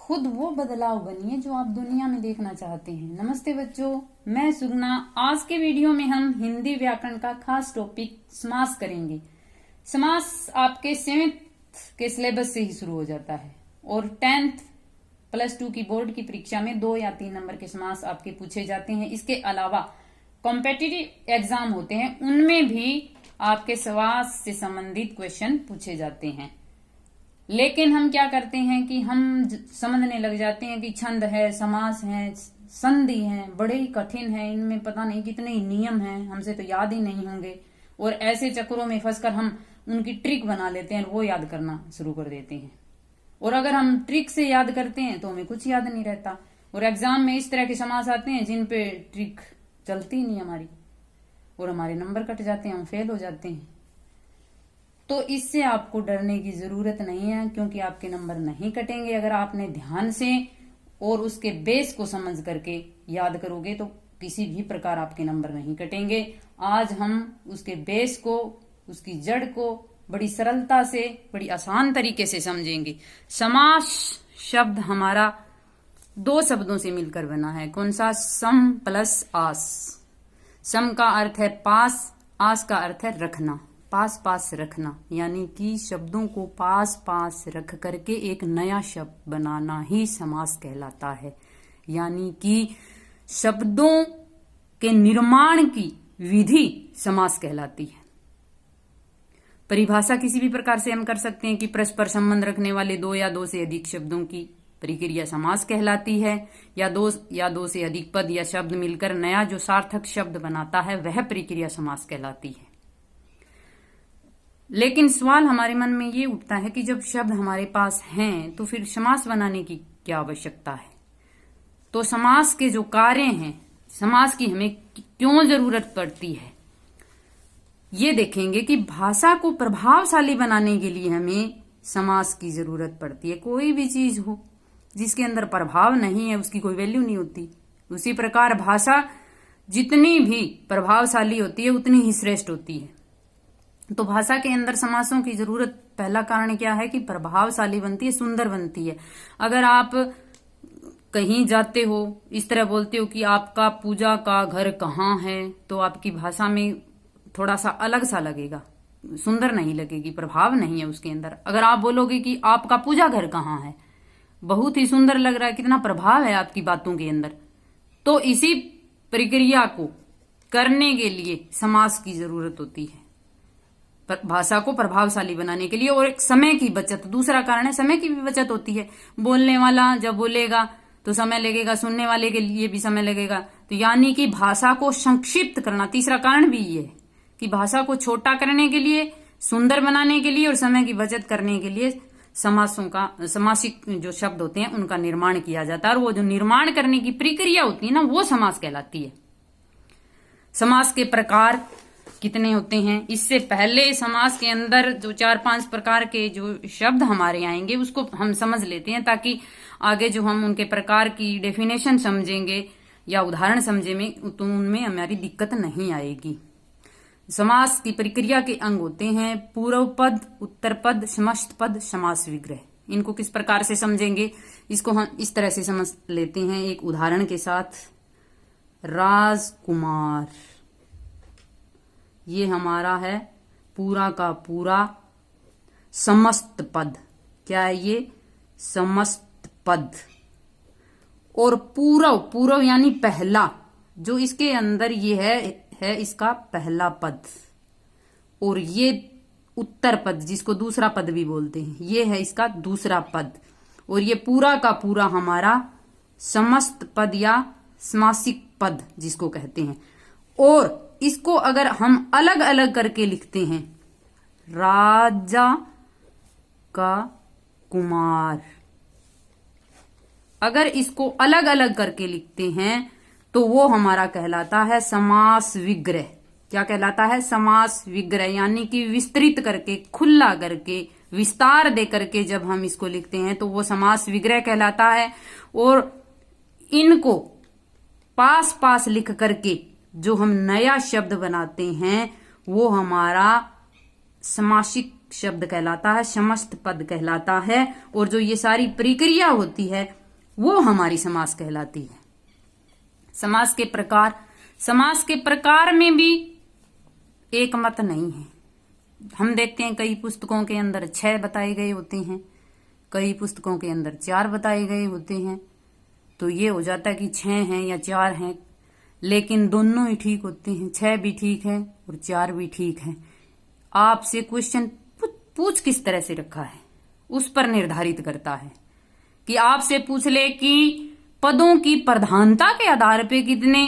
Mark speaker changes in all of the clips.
Speaker 1: खुद वो बदलाव बनिए जो आप दुनिया में देखना चाहते हैं। नमस्ते बच्चों, मैं सुगना। आज के वीडियो में हम हिंदी व्याकरण का खास टॉपिक समास करेंगे। समास आपके 7th के सिलेबस से ही शुरू हो जाता है और 10th +2 की बोर्ड की परीक्षा में 2 या 3 नंबर के समास आपके पूछे जाते हैं। इसके अलावा कॉम्पिटिटिव एग्जाम होते हैं, उनमें भी आपके समास से संबंधित क्वेश्चन पूछे जाते हैं। लेकिन हम क्या करते हैं कि हम समझने लग जाते हैं कि छंद है, समास है, संधि है, बड़े ही कठिन है, इनमें पता नहीं कितने ही नियम हैं, हमसे तो याद ही नहीं होंगे। और ऐसे चक्करों में फंसकर हम उनकी ट्रिक बना लेते हैं और वो याद करना शुरू कर देते हैं। और अगर हम ट्रिक से याद करते हैं तो हमें कुछ याद नहीं रहता। और एग्जाम में इस तरह के समास आते हैं जिन पे ट्रिक चलती नहीं हमारी, और हमारे नंबर कट जाते हैं, हम फेल हो जाते हैं। तो इससे आपको डरने की जरूरत नहीं है, क्योंकि आपके नंबर नहीं कटेंगे। अगर आपने ध्यान से और उसके बेस को समझ करके याद करोगे तो किसी भी प्रकार आपके नंबर नहीं कटेंगे। आज हम उसके बेस को, उसकी जड़ को बड़ी सरलता से, बड़ी आसान तरीके से समझेंगे। समास शब्द हमारा 2 शब्दों से मिलकर बना है। कौन सा? सम प्लस आस। सम का अर्थ है पास, आस का अर्थ है रखना, पास पास रखना, यानी कि शब्दों को पास पास रख करके एक नया शब्द बनाना ही समास कहलाता है। यानी कि शब्दों के निर्माण की विधि समास कहलाती है। परिभाषा किसी भी प्रकार से हम कर सकते हैं कि परस्पर संबंध रखने वाले 2 या 2 से अधिक शब्दों की प्रक्रिया समास कहलाती है, या 2 से अधिक पद या शब्द मिलकर नया जो सार्थक शब्द बनाता है वह प्रक्रिया समास कहलाती है। लेकिन सवाल हमारे मन में ये उठता है कि जब शब्द हमारे पास हैं तो फिर समास बनाने की क्या आवश्यकता है? तो समास के जो कार्य हैं, समास की हमें क्यों जरूरत पड़ती है, ये देखेंगे कि भाषा को प्रभावशाली बनाने के लिए हमें समास की जरूरत पड़ती है। कोई भी चीज हो जिसके अंदर प्रभाव नहीं है उसकी कोई वैल्यू नहीं होती। उसी प्रकार भाषा जितनी भी प्रभावशाली होती है उतनी ही श्रेष्ठ होती है। तो भाषा के अंदर समासों की जरूरत, पहला कारण क्या है कि प्रभावशाली बनती है, सुंदर बनती है। अगर आप कहीं जाते हो, इस तरह बोलते हो कि आपका पूजा का घर कहाँ है, तो आपकी भाषा में थोड़ा सा अलग सा लगेगा, सुंदर नहीं लगेगी, प्रभाव नहीं है उसके अंदर। अगर आप बोलोगे कि आपका पूजा घर कहाँ है, बहुत ही सुंदर लग रहा है, कितना प्रभाव है आपकी बातों के अंदर। तो इसी प्रक्रिया को करने के लिए समास की जरूरत होती है, भाषा को प्रभावशाली बनाने के लिए। और एक समय की बचत, दूसरा कारण है समय की भी बचत होती है। बोलने वाला जब बोलेगा तो समय लगेगा, सुनने वाले के लिए भी समय लगेगा। तो यानी कि भाषा को संक्षिप्त करना, तीसरा कारण भी ये है कि भाषा को छोटा करने के लिए, सुंदर बनाने के लिए और समय की बचत करने के लिए समासों का, समासिक जो शब्द होते हैं उनका निर्माण किया जाता है। और वो जो निर्माण करने की प्रक्रिया होती है ना, वो समास कहलाती है। समास के प्रकार कितने होते हैं? इससे पहले समास के अंदर जो 4-5 प्रकार के जो शब्द हमारे आएंगे उसको हम समझ लेते हैं, ताकि आगे जो हम उनके प्रकार की डेफिनेशन समझेंगे या उदाहरण समझेंगे तो उनमें हमारी दिक्कत नहीं आएगी। समास की प्रक्रिया के अंग होते हैं पूर्व पद, उत्तर पद, समस्त पद, समास विग्रह। इनको किस प्रकार से समझेंगे, इसको हम इस तरह से समझ लेते हैं एक उदाहरण के साथ। राजकुमार, ये हमारा है पूरा का पूरा समस्त पद। क्या है ये? समस्त पद। और पूर्व, पूर्व यानी पहला, जो इसके अंदर ये है इसका पहला पद। और ये उत्तर पद, जिसको दूसरा पद भी बोलते हैं, ये है इसका दूसरा पद। और ये पूरा का पूरा हमारा समस्त पद या समासिक पद जिसको कहते हैं। और इसको अगर हम अलग अलग करके लिखते हैं, राजा का कुमार, अगर इसको अलग अलग करके लिखते हैं तो वो हमारा कहलाता है समास विग्रह। क्या कहलाता है? समास विग्रह। यानी कि विस्तृत करके, खुला करके, विस्तार दे करके जब हम इसको लिखते हैं तो वो समास विग्रह कहलाता है। और इनको पास पास लिख करके जो हम नया शब्द बनाते हैं वो हमारा समासिक शब्द कहलाता है, समस्त पद कहलाता है। और जो ये सारी प्रक्रिया होती है वो हमारी समास कहलाती है। समास के प्रकार में भी एक मत नहीं है। हम देखते हैं कई पुस्तकों के अंदर 6 बताए गए होते हैं, कई पुस्तकों के अंदर 4 बताए गए होते हैं। तो ये हो जाता है कि 6 हैं या 4 हैं, लेकिन दोनों ही ठीक होते हैं। 6 भी ठीक है और 4 भी ठीक है। आपसे क्वेश्चन पूछ किस तरह से रखा है उस पर निर्धारित करता है। कि आपसे पूछ ले कि पदों की प्रधानता के आधार पे कितने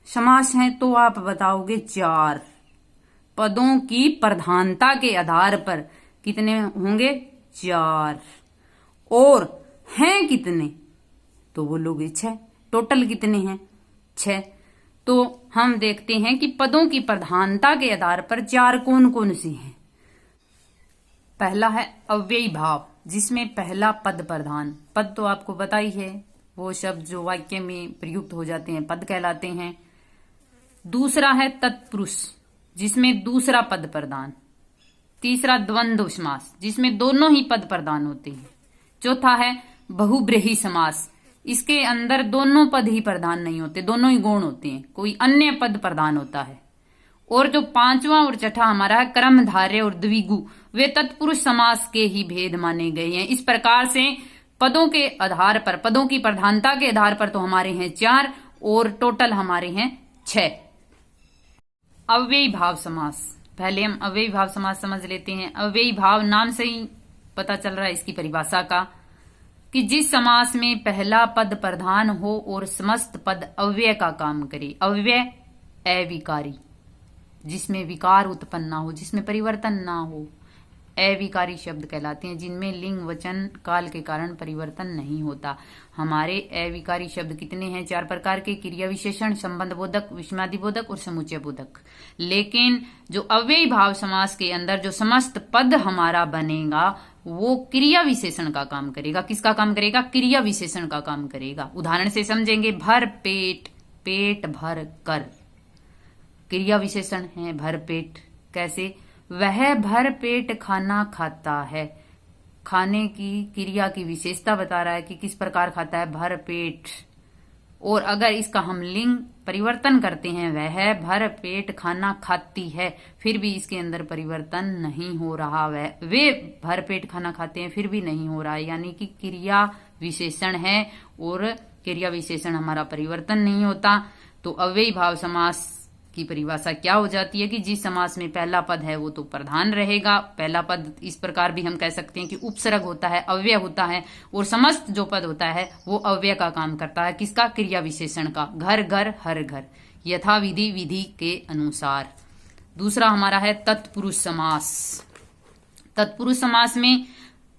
Speaker 1: समास हैं, तो आप बताओगे 4। पदों की प्रधानता के आधार पर कितने होंगे? 4। और हैं कितने? तो बोलोगे 6। टोटल कितने हैं? 6। तो हम देखते हैं कि पदों की प्रधानता के आधार पर 4 कौन कौन से हैं। पहला है अव्ययी भाव, जिसमें पहला पद प्रधान। पद तो आपको पता ही है, वो शब्द जो वाक्य में प्रयुक्त हो जाते हैं पद कहलाते हैं। दूसरा है तत्पुरुष, जिसमें दूसरा पद प्रधान। तीसरा द्वंद्व समास, जिसमें दोनों ही पद प्रधान होते हैं। चौथा है बहुब्रीहि समास, इसके अंदर दोनों पद ही प्रधान नहीं होते, दोनों ही गौण होते हैं, कोई अन्य पद प्रधान होता है। और जो 5वां और 6ठा हमारा है कर्मधारय और द्विगु, वे तत्पुरुष समास के ही भेद माने गए हैं। इस प्रकार से पदों के आधार पर, पदों की प्रधानता के आधार पर तो हमारे हैं 4 और टोटल हमारे हैं 6। अव्ययी भाव समास, पहले हम अव्ययी भाव समास समझ लेते हैं। अव्ययी भाव नाम से ही पता चल रहा है इसकी परिभाषा का, कि जिस समास में पहला पद प्रधान हो और समस्त पद अव्यय का काम करे। अव्यय अविकारी, जिसमें विकार उत्पन्न ना हो, जिसमें परिवर्तन ना हो, अविकारी शब्द कहलाते हैं, जिनमें लिंग वचन काल के कारण परिवर्तन नहीं होता। हमारे अविकारी शब्द कितने हैं? 4 प्रकार के, क्रिया विशेषण, संबंध बोधक, विषमादि बोधक और समुच्चय बोधक। लेकिन जो अव्ययी भाव समास के अंदर जो समस्त पद हमारा बनेगा वो क्रिया विशेषण का काम करेगा। किसका काम करेगा? क्रिया विशेषण का काम करेगा। उदाहरण से समझेंगे, भर पेट, पेट भर कर, क्रिया विशेषण है भर पेट। कैसे? वह भर पेट खाना खाता है, खाने की क्रिया की विशेषता बता रहा है कि किस प्रकार खाता है, भर पेट। और अगर इसका हम लिंग परिवर्तन करते हैं, वह भर पेट खाना खाती है, फिर भी इसके अंदर परिवर्तन नहीं हो रहा। वे भर पेट खाना खाते हैं, फिर भी नहीं हो रहा है, यानी कि क्रिया विशेषण है और क्रिया विशेषण हमारा परिवर्तन नहीं होता। तो अव्ययी भाव समास की परिभाषा क्या हो जाती है कि जिस समास में पहला पद है वो तो प्रधान रहेगा। पहला पद इस प्रकार भी हम कह सकते हैं कि उपसर्ग होता है, अव्यय होता है, और समस्त जो पद होता है वो अव्यय का काम करता है। किसका? क्रिया विशेषण का। घर घर हर घर, यथा विधि विधि के अनुसार। दूसरा हमारा है तत्पुरुष समास। तत्पुरुष समास में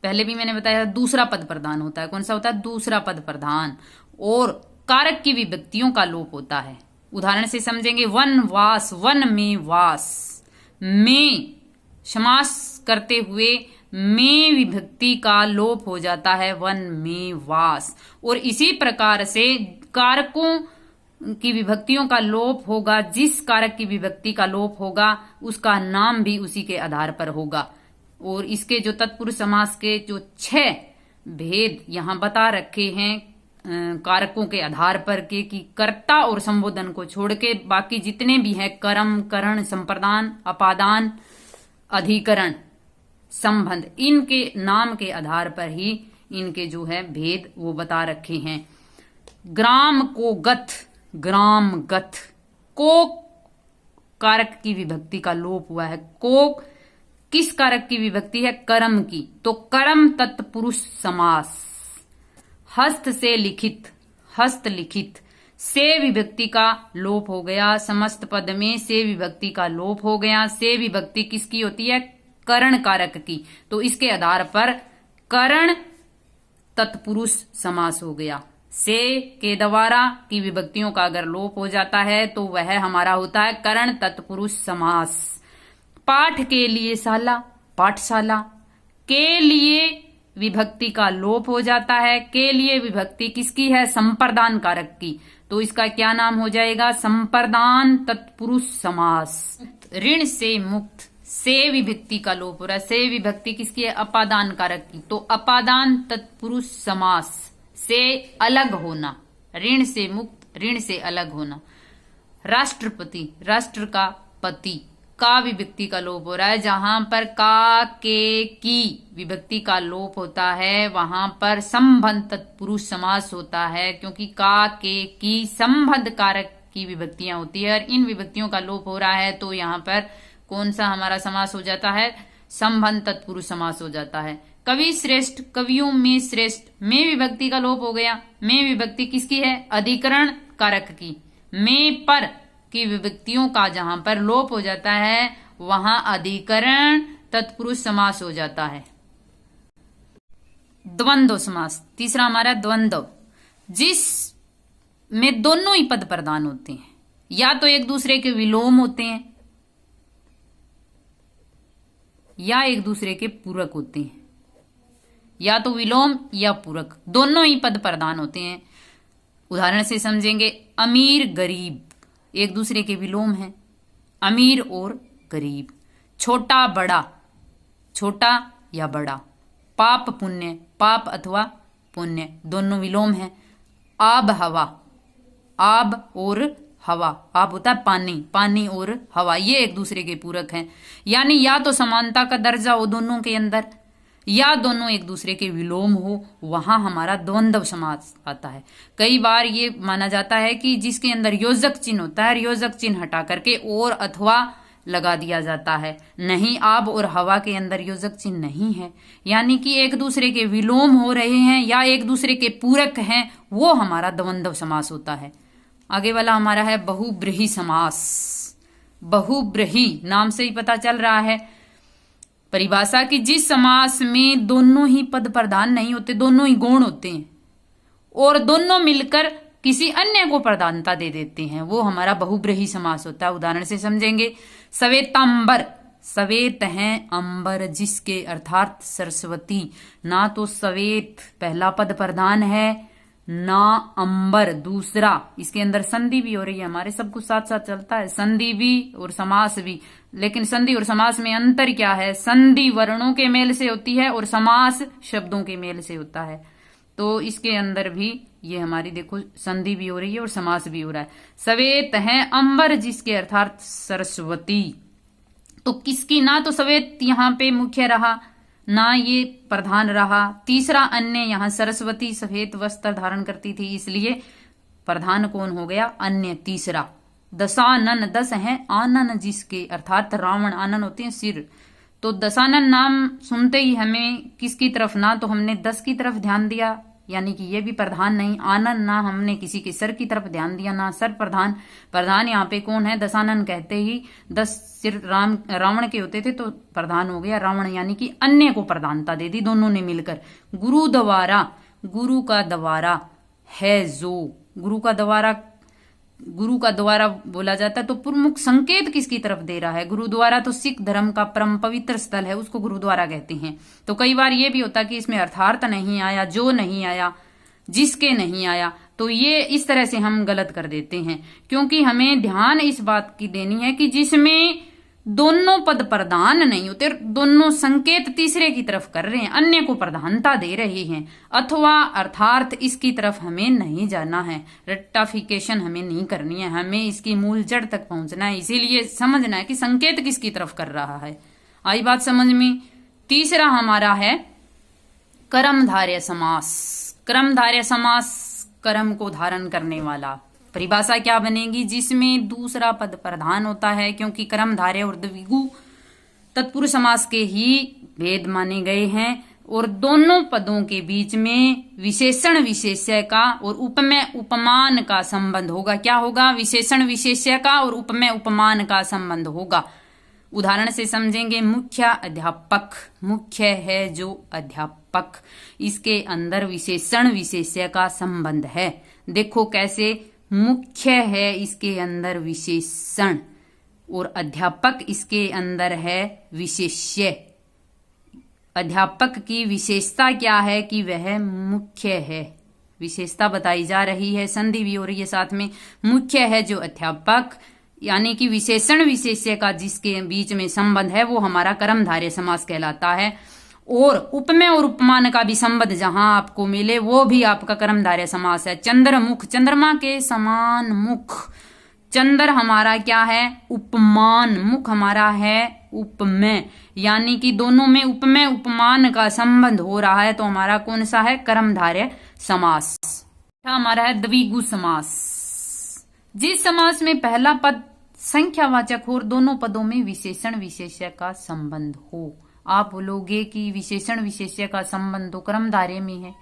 Speaker 1: पहले भी मैंने बताया दूसरा पद प्रधान होता है। कौन सा होता है? दूसरा पद प्रधान, और कारक की विभक्तियों का लोप होता है। उदाहरण से समझेंगे, वन वास, वन में वास, में समास करते हुए में विभक्ति का लोप हो जाता है, वन में वास। और इसी प्रकार से कारकों की विभक्तियों का लोप होगा। जिस कारक की विभक्ति का लोप होगा उसका नाम भी उसी के आधार पर होगा। और इसके जो तत्पुरुष समास के जो 6 भेद यहां बता रखे हैं कारकों के आधार पर के, कि कर्ता और संबोधन को छोड़ के बाकी जितने भी हैं, कर्म, करण, संप्रदान, अपादान, अधिकरण, संबंध, इनके नाम के आधार पर ही इनके जो है भेद वो बता रखे हैं। ग्राम को गथ, ग्राम गथ, को कारक की विभक्ति का लोप हुआ है। को किस कारक की विभक्ति है? कर्म की, तो कर्म तत्पुरुष समास। हस्त से लिखित, हस्त लिखित, से विभक्ति का लोप हो गया। समस्त पद में से विभक्ति का लोप हो गया। से विभक्ति किसकी होती है? करण कारक की, तो इसके आधार पर करण तत्पुरुष समास हो गया। से के द्वारा की विभक्तियों का अगर लोप हो जाता है तो वह हमारा होता है करण तत्पुरुष समास। पाठ के लिए शाला, पाठशाला, के लिए विभक्ति का लोप हो जाता है। के लिए विभक्ति किसकी है? संप्रदान कारक की, तो इसका क्या नाम हो जाएगा? संप्रदान तत्पुरुष समास। ऋण से मुक्त, से विभक्ति का लोप हो रहा है। से विभक्ति किसकी है? अपादान कारक की, तो अपादान तत्पुरुष समास। से अलग होना, ऋण से मुक्त, ऋण से अलग होना। राष्ट्रपति, राष्ट्र का पति, का विभक्ति का लोप हो रहा है। जहां पर का, के, की विभक्ति का लोप होता है वहां पर संबंध तत्पुरुष समास होता है, क्योंकि का, के, की संबंध कारक की विभक्तियां होती है और इन विभक्तियों का लोप हो रहा है तो यहाँ पर कौन सा हमारा समास हो जाता है? संबंध तत्पुरुष समास हो जाता है। कवि श्रेष्ठ, कवियों में श्रेष्ठ, में विभक्ति का लोप हो गया। में विभक्ति किसकी है? अधिकरण कारक की। में पर की विभक्तियों का जहां पर लोप हो जाता है वहां अधिकरण तत्पुरुष समास हो जाता है। द्वंद्व समास, तीसरा हमारा द्वंद्व, जिस में दोनों ही पद प्रधान होते हैं, या तो एक दूसरे के विलोम होते हैं या एक दूसरे के पूरक होते हैं, या तो विलोम या पूरक, दोनों ही पद प्रधान होते हैं। उदाहरण से समझेंगे, अमीर गरीब एक दूसरे के विलोम हैं, अमीर और गरीब। छोटा बड़ा, छोटा या बड़ा। पाप पुण्य, पाप अथवा पुण्य दोनों विलोम हैं। आब हवा, आब और हवा, आब होता है पानी, पानी और हवा, ये एक दूसरे के पूरक हैं। यानी या तो समानता का दर्जा हो दोनों के अंदर, या दोनों एक दूसरे के विलोम हो, वहां हमारा द्वंद्व समास आता है। कई बार ये माना जाता है कि जिसके अंदर योजक चिन्ह होता है, योजक चिन्ह हटा करके और अथवा लगा दिया जाता है। नहीं, आब और हवा के अंदर योजक चिन्ह नहीं है, यानी कि एक दूसरे के विलोम हो रहे हैं या एक दूसरे के पूरक हैं, वो हमारा द्वंद्व समास होता है। आगे वाला हमारा है बहुब्रीहि समास। बहुब्रीहि नाम से ही पता चल रहा है परिभाषा की, जिस समास में दोनों ही पद प्रधान नहीं होते, दोनों ही गौण होते हैं और दोनों मिलकर किसी अन्य को प्रधानता दे देते हैं, वो हमारा बहुब्रीहि समास होता है। उदाहरण से समझेंगे, श्वेतांबर, श्वेत है अंबर जिसके, अर्थात सरस्वती। ना तो श्वेत पहला पद प्रधान है ना अंबर दूसरा, इसके अंदर संधि भी हो रही है, हमारे सब कुछ साथ साथ चलता है, संधि भी और समास भी। लेकिन संधि और समास में अंतर क्या है? संधि वर्णों के मेल से होती है और समास शब्दों के मेल से होता है। तो इसके अंदर भी ये हमारी देखो संधि भी हो रही है और समास भी हो रहा है। श्वेत है अंबर जिसके, अर्थात सरस्वती। तो किसकी? ना तो श्वेत यहाँ पे मुख्य रहा ना ये प्रधान रहा। तीसरा अन्य, यहाँ सरस्वती सफेद वस्त्र धारण करती थी इसलिए प्रधान कौन हो गया? अन्य तीसरा। दशानन, दस है आनन जिसके, अर्थात रावण, आनन होते हैं सिर। तो दशानन नाम सुनते ही हमें किसकी तरफ? ना तो हमने दस की तरफ ध्यान दिया, यानी कि ये भी प्रधान नहीं। आनन, ना हमने किसी के सर की तरफ ध्यान दिया, ना सर प्रधान। प्रधान यहाँ पे कौन है? दशानन कहते ही 10 सिर रावण के होते थे तो प्रधान हो गया रावण, यानी कि अन्य को प्रधानता दे दी दोनों ने मिलकर। गुरु द्वारा, गुरु का द्वारा है जो, गुरु का द्वारा बोला जाता है तो प्रमुख संकेत किसकी तरफ दे रहा है? गुरुद्वारा तो सिख धर्म का परम पवित्र स्थल है, उसको गुरुद्वारा कहते हैं। तो कई बार ये भी होता है कि इसमें अर्थार्थ नहीं आया, जो नहीं आया, जिसके नहीं आया, तो ये इस तरह से हम गलत कर देते हैं, क्योंकि हमें ध्यान इस बात की देनी है कि जिसमें दोनों पद प्रधान नहीं होते, दोनों संकेत तीसरे की तरफ कर रहे हैं, अन्य को प्रधानता दे रहे हैं, अथवा अर्थार्थ इसकी तरफ हमें नहीं जाना है, रेक्टिफिकेशन हमें नहीं करनी है, हमें इसकी मूल जड़ तक पहुंचना है। इसीलिए समझना है कि संकेत किसकी तरफ कर रहा है। आई बात समझ में? तीसरा हमारा है कर्मधारय समास। कर्मधारय समास, कर्म को धारण करने वाला। परिभाषा क्या बनेगी? जिसमें दूसरा पद प्रधान होता है, क्योंकि कर्मधारय और द्विगु तत्पुरुष समास के ही भेद माने गए हैं, और दोनों पदों के बीच में विशेषण विशेष्य का और उपमेय उपमान का संबंध होगा। क्या होगा? विशेषण विशेष्य का और उपमेय उपमान का संबंध होगा। उदाहरण से समझेंगे, मुख्य अध्यापक, मुख्य है जो अध्यापक, इसके अंदर विशेषण विशेष्य का संबंध है। देखो कैसे, मुख्य है इसके अंदर विशेषण और अध्यापक इसके अंदर है विशेष्य। अध्यापक की विशेषता क्या है? कि वह मुख्य है, विशेषता बताई जा रही है, संधि भी हो रही है साथ में। मुख्य है जो अध्यापक, यानी कि विशेषण विशेष्य का जिसके बीच में संबंध है, वो हमारा कर्मधारय समास कहलाता है। और उपमेय और उपमान का भी संबंध जहां आपको मिले वो भी आपका कर्मधारय समास है। चंद्रमुख, चंद्रमा के समान मुख, चंद्र हमारा क्या है उपमान, मुख हमारा है उपमेय, यानी कि दोनों में उपमेय उपमान का संबंध हो रहा है, तो हमारा कौन सा है कर्मधारय समास। हमारा है द्विगु समास। जिस समास में पहला पद संख्यावाचक हो और दोनों पदों में विशेषण विशेष्य का संबंध हो। आप बोलोगे कि विशेषण विशेष्य का संबंध तो कर्मधारय में है,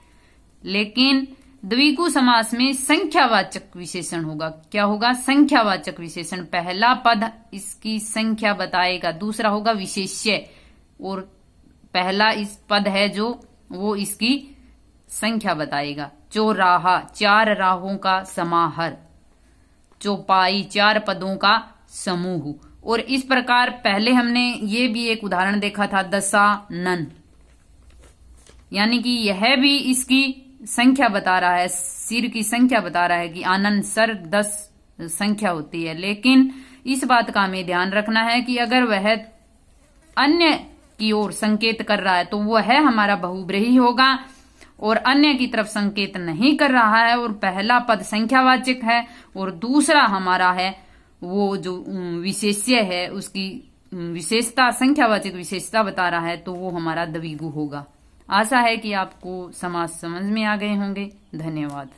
Speaker 1: लेकिन द्विगु समास में संख्यावाचक विशेषण होगा। क्या होगा संख्यावाचक विशेषण, पहला पद इसकी संख्या बताएगा, दूसरा होगा विशेष्य और पहला इस पद है जो वो इसकी संख्या बताएगा। चौराहा, चार राहों का समाहार, चौपाई, चार पदों का समूह। और इस प्रकार पहले हमने ये भी एक उदाहरण देखा था दशानन, यानी कि यह भी इसकी संख्या बता रहा है, सिर की संख्या बता रहा है कि आनंद सर 10 संख्या होती है। लेकिन इस बात का हमें ध्यान रखना है कि अगर वह अन्य की ओर संकेत कर रहा है तो वह हमारा बहुब्रीहि होगा, और अन्य की तरफ संकेत नहीं कर रहा है और पहला पद संख्यावाचक है और दूसरा हमारा है वो जो विशेष्य है उसकी विशेषता, संख्यावाचक विशेषता बता रहा है, तो वो हमारा द्विगु होगा। आशा है कि आपको समास समझ में आ गए होंगे। धन्यवाद।